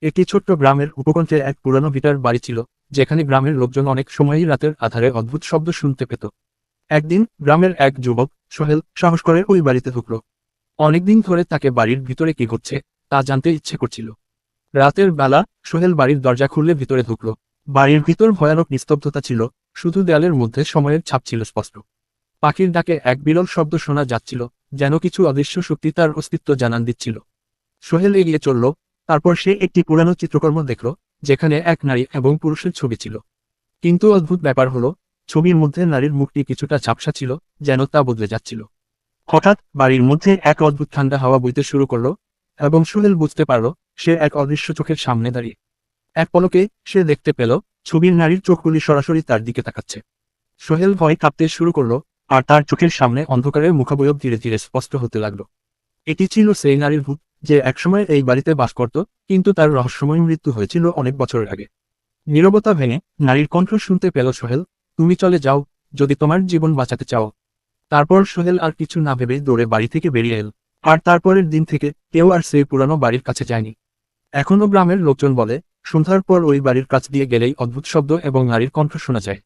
একটি ছোট্ট গ্রামের উপকণ্ঠে এক পুরানো ভিটার বাড়ি ছিল, যেখানে গ্রামের লোকজন অনেক সময়ই রাতের আঁধারে অদ্ভুত শব্দ শুনতে পেত। একদিন গ্রামের এক যুবক সোহেল সাহস করে ওই বাড়িতে ঢুকল। অনেকদিন ধরে তাকে বাড়ির ভিতরে কি ঘটছে তা জানতে ইচ্ছে করছিল। রাতের বেলা সোহেল বাড়ির দরজা খুললে ভিতরে ঢুকল। বাড়ির ভিতর ভয়ানক নিস্তব্ধতা ছিল, শুধু দেয়ালের মধ্যে সময়ের ছাপ ছিল স্পষ্ট। পাখির ডাকে এক বিরল শব্দ শোনা যাচ্ছিল, যেন কিছু অদৃশ্য শক্তি তার অস্তিত্ব জানান দিচ্ছিল। সোহেল এগিয়ে চলল, তারপর সে একটি পুরানো চিত্রকর্ম দেখল, যেখানে এক নারী এবং পুরুষের ছবি ছিল। কিন্তু অদ্ভুত ব্যাপার হলো, ছবির মধ্যে নারীর মুখটি কিছুটা ঝাপসা ছিল, যেন তা বদলে যাচ্ছিল। হঠাৎ বাড়ির মধ্যে এক অদ্ভুত ঠান্ডা হাওয়া বইতে শুরু করলো, এবং সোহেল বুঝতে পারল সে এক অদৃশ্য চোখের সামনে দাঁড়িয়ে। এক পলকে সে দেখতে পেল ছবির নারীর চোখগুলি সরাসরি তার দিকে তাকাচ্ছে। সোহেল ভয় কাঁপতে শুরু করলো, আর তার চোখের সামনে অন্ধকারের মুখাবয়ব ধীরে ধীরে স্পষ্ট হতে লাগলো। এটি ছিল সেই নারীর ভূত, যে একসময় এই বাড়িতে বাস করত, কিন্তু তার রহস্যময় মৃত্যু হয়েছিল অনেক বছরের আগে। নীরবতা ভেঙে নারীর কণ্ঠ শুনতে পেল সোহেল, তুমি চলে যাও, যদি তোমার জীবন বাঁচাতে চাও। তারপর সোহেল আর কিছু না ভেবে দৌড়ে বাড়ি থেকে বেরিয়ে এল। আর তারপরের দিন থেকে কেউ আর সেই পুরানো বাড়ির কাছে যায়নি। এখনো গ্রামের লোকজন বলে, সন্ধ্যার পর ওই বাড়ির কাছ দিয়ে গেলেই অদ্ভুত শব্দ এবং নারীর কণ্ঠ শোনা যায়।